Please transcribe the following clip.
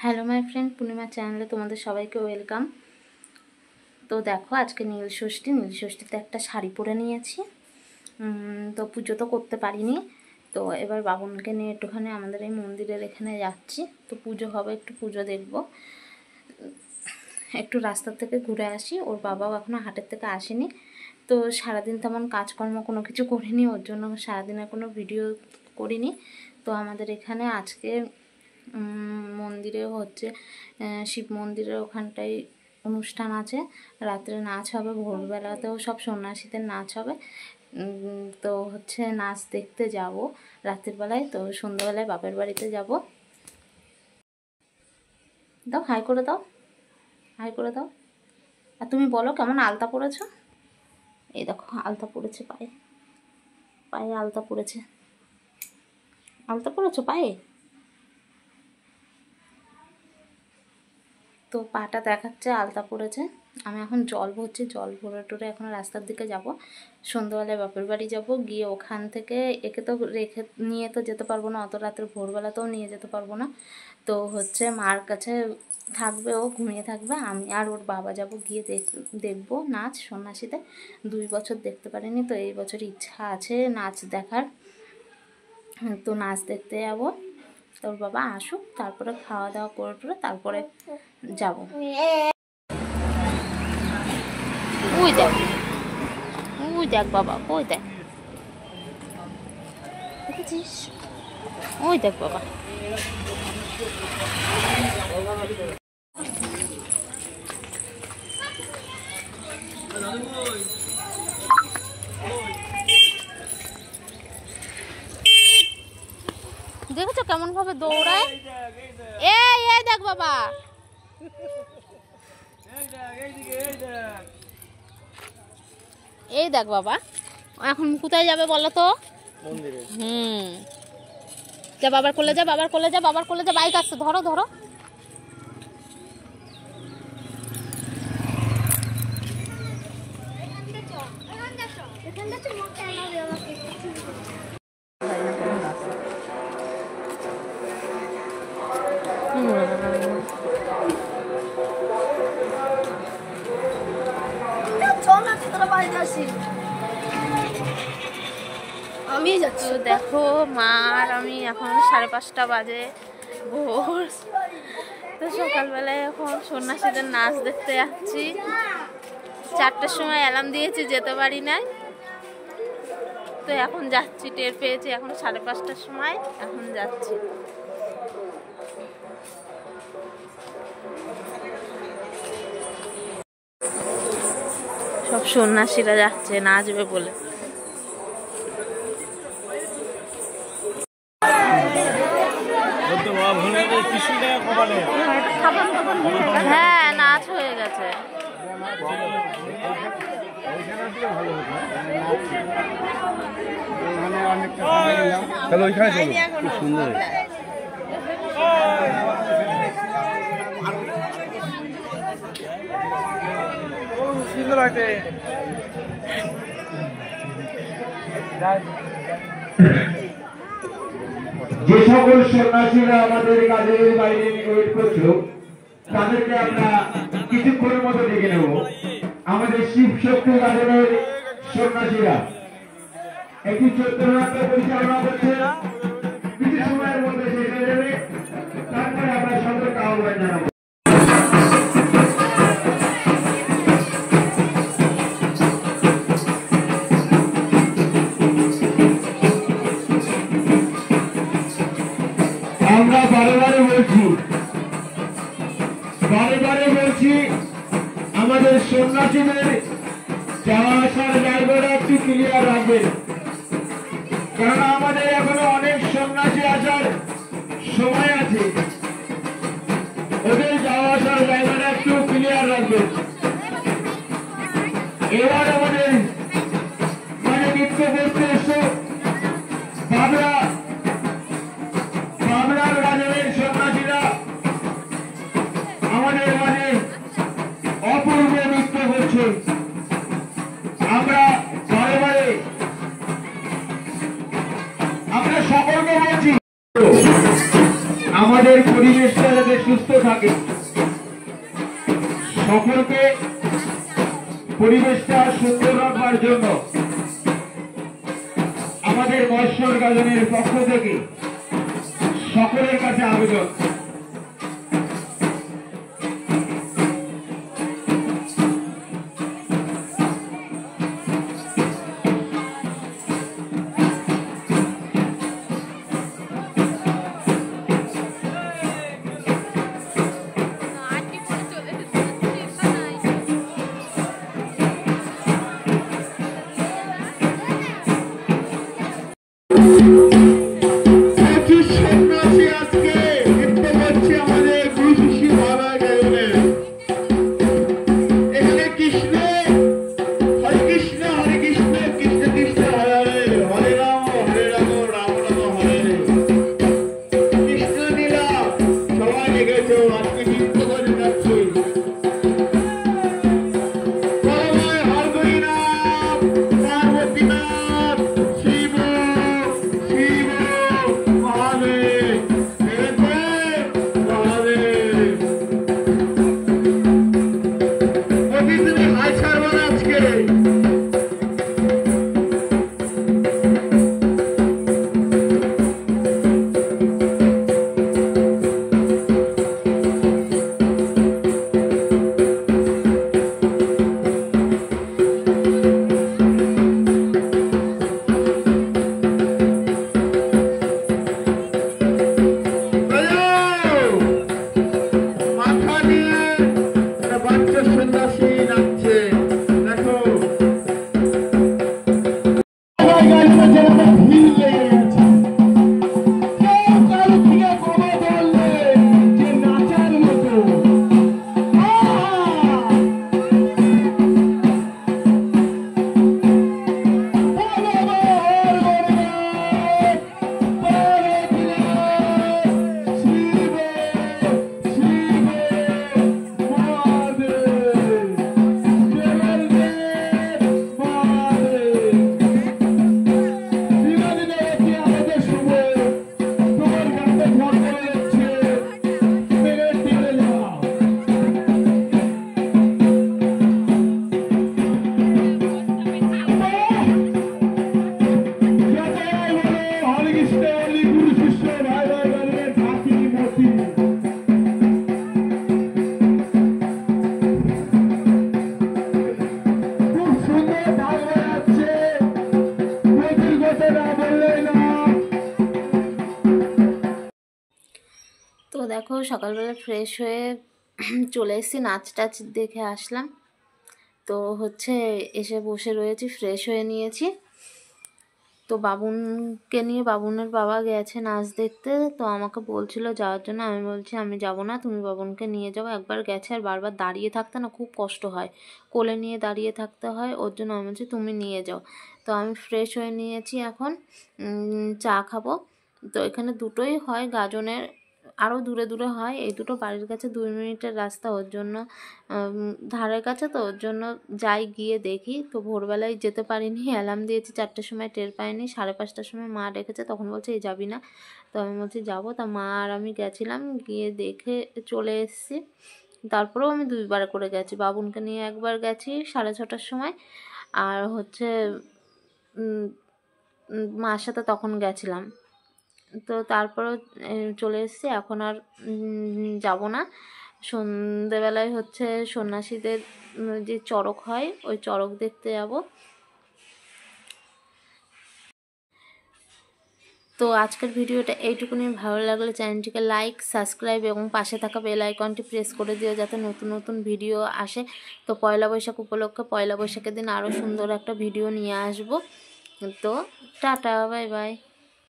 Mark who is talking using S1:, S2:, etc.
S1: Hello my friend, পূর্ণিমা চ্যানেলে তোমাদের সবাইকে ওয়েলকাম। তো দেখো, আজকে নীলষষ্ঠীতে একটা শাড়ি পরে নিয়েছি। তো পুজো তো করতে পারিনি, তো এবার বাবনকে নিয়ে একটুখানি আমাদের এই মন্দিরের এখানে যাচ্ছি। তো পুজো হবে, একটু পুজো দেখব, একটু রাস্তা থেকে ঘুরে আসি। ওর বাবাও এখনও হাটের থেকে আসেনি, তো সারাদিন তেমন কাজকর্ম কোনো কিছু করিনি, ওর জন্য সারাদিনে কোনো ভিডিও করিনি। তো আমাদের এখানে আজকে মন্দিরে হচ্ছে শিব মন্দিরের ওখানটায় অনুষ্ঠান আছে, রাত্রে নাচ হবে, ভোরবেলাতেও সব সন্ন্যাসীদের নাচ হবে। তো হচ্ছে নাচ দেখতে যাব রাতের বেলায়, তো সন্ধ্যাবেলায় বাপের বাড়িতে যাব। দাও, হাই করে দাও, হাই করে দাও। আর তুমি বলো কেমন আলতা পরেছো? এই দেখো আলতা পরেছে, পায়ে পায়ে আলতা পরেছে, আলতা পরেছো পায়ে। তো পাটা দেখাচ্ছে আলতা পড়েছে। আমি এখন জল ভরছি, জল ভরে টরে এখন রাস্তার দিকে যাব। সন্ধ্যাবেলায় বাপের বাড়ি যাব, গিয়ে ওখান থেকে একে তো রেখে নিয়ে তো যেতে পারবো না, অত রাত্রে ভোরবেলাতেও নিয়ে যেতে পারবো না। তো হচ্ছে মার কাছে থাকবে, ও ঘুমিয়ে থাকবে, আমি আর ওর বাবা যাব, গিয়ে দেখবো নাচ সন্ন্যাসীতে। 2 বছর দেখতে পারিনি, তো এই বছর ইচ্ছা আছে নাচ দেখার। তো নাচ দেখতে যাব। তোর বাবা আসুক, তারপরে খাওয়া দাওয়া করে টরে তারপরে যাব। ওই দেখ, ওই দেখ বাবা, ওই দেখ, দেখেছিস? ওই দেখ বাবা। দেখেছো কেমন ভাবে দৌড়ায়? এই এই দেখ বাবা, এই দেখ বাবা। এখন কোথায় যাবে বলো তো? মন্দিরে। যা বাবার কোলে যা, বাবার কোলে যা, বাবার কোলে যা। বাইক আসছে, ধরো ধরো। আমি যাচ্ছি। দেখো মা আর আমি এখন 5:30 বাজে, ভোর। তো সকালবেলায় এখন সন্ন্যাসীদের নাচ দেখতে যাচ্ছি। 4টার সময় অ্যালার্ম দিয়েছি, যেতে পারি নাই, তো এখন যাচ্ছি। টের পেয়েছি এখন 5:30টার সময়, এখন যাচ্ছি। সব সন্ন্যাসীরা যাচ্ছে নাচবে বলে। হ্যাঁ, নাচ হয়ে গেছে।
S2: সুন্দর সুন্দর আছে।
S3: যে সকল সন্ন্যাসীরা আমাদের কাজের বাইরে ওয়েট করছো, তাদেরকে আমরা কিছুক্ষণের মতো ডেকে নেব। আমাদের শিব শক্তি গাজনের সন্ন্যাসীরা একটি চৈত্রনাট্য পরিচালনা করছে, কিছু সময়ের মধ্যে শেষ হয়ে যাবে, তারপরে আমরা সকলকে আহ্বান জানাবো। আমরা বারে বারে বলছি, আমাদের সন্ন্যাসীদের যাওয়া আসার জায়গাটা একটু ক্লিয়ার রাখবেন, কারণ আমাদের এখনো অনেক সন্ন্যাসী আসার সময় আছে, ওদের যাওয়া আসার জায়গাটা একটু ক্লিয়ার রাখবেন। এবার আমাদের নৃত্য করতে এসো বাবরার গাজনের সন্ন্যাসীরা আমাদের মাঝে অপূর্ব নৃত্য করছে। আমরা সকলকে বলছি, আমাদের পরিবেশ পরিবেশটা যাতে সুস্থ থাকে, সকলকে পরিবেশটা সুন্দর রাখবার জন্য আমাদের মহেশ্বর গাজনের পক্ষ থেকে সকলের কাছে আবেদন, সন্ন্যাসী আজকে নৃত্য করছে আমাদের গুরু শিষ্য বাবা গাজনের। এখানে কৃষ্ণ হরে কৃষ্ণ হরে কৃষ্ণ কৃষ্ণ কৃষ্ণ হরে হরে, হরে রাম রাম রাম হরে হরে। কৃষ্ণ লীলা সবাই দেখেছো, আজকে নৃত্য করে যাচ্ছে। পরমায় হরগরিনাথ পার্বতীনাথ শিব শিব মহাদেব মহাদেব। তুমি হাই ছাড়বো না আজকে। মাথা নিয়ে একটা বাচ্চা সন্ন্যাসী নাচছে, দেখো। ভিড় লেগে গেছে, কেউ কারো থেকে কোনো বললে যে নাচার মতো।
S1: তো দেখো সকালবেলা ফ্রেশ হয়ে চলে এসেছি, নাচ টাচ দেখে আসলাম। তো হচ্ছে এসে বসে রয়েছি, ফ্রেশ হয়ে নিয়েছি। তো বাবুনকে নিয়ে, বাবুনের বাবা গেছে নাচ দেখতে, তো আমাকে বলছিল যাওয়ার জন্য। আমি বলছি আমি যাব না, তুমি বাবুনকে নিয়ে যাও। একবার গেছে আর বারবার দাঁড়িয়ে থাকতে না খুব কষ্ট হয়, কোলে নিয়ে দাঁড়িয়ে থাকতে হয়, ওর জন্য আমি বলছি তুমি নিয়ে যাও। তো আমি ফ্রেশ হয়ে নিয়েছি, এখন চা খাবো। তো এখানে দুটোই হয় গাজনের, আরও দূরে দূরে হয়, এই দুটো বাড়ির কাছে 2 মিনিটের রাস্তা, ওর জন্য ধারের কাছে, তো ওর জন্য যাই গিয়ে দেখি। তো ভোরবেলায় যেতে পারিনি, অ্যালার্ম দিয়েছি 4টের সময়, টের পাইনি। 5:30টার সময় মা ডেকেছে, তখন বলছে এই যাবি না। তো আমি বলছি যাবো। তা মা আর আমি গেছিলাম, গিয়ে দেখে চলে এসেছি। তারপরেও আমি 2বার করে গেছি, বাবুনকে নিয়ে একবার গেছি 6:30টার সময়, আর হচ্ছে মার সাথে তখন গেছিলাম। তো তারপরেও চলে এসেছি, এখন আর যাব না। সন্ধেবেলায় হচ্ছে সন্ন্যাসীদের যে চড়ক হয়, ওই চড়ক দেখতে যাব। তো আজকের ভিডিওটা এইটুকুনি। ভালো লাগলে চ্যানেলটিকে লাইক, সাবস্ক্রাইব এবং পাশে থাকা বেল আইকনটি প্রেস করে দিও, যাতে নতুন নতুন ভিডিও আসে। তো পয়লা বৈশাখ উপলক্ষে পয়লা বৈশাখের দিন আরও সুন্দর একটা ভিডিও নিয়ে আসব। তো টাটা, বাই বাই।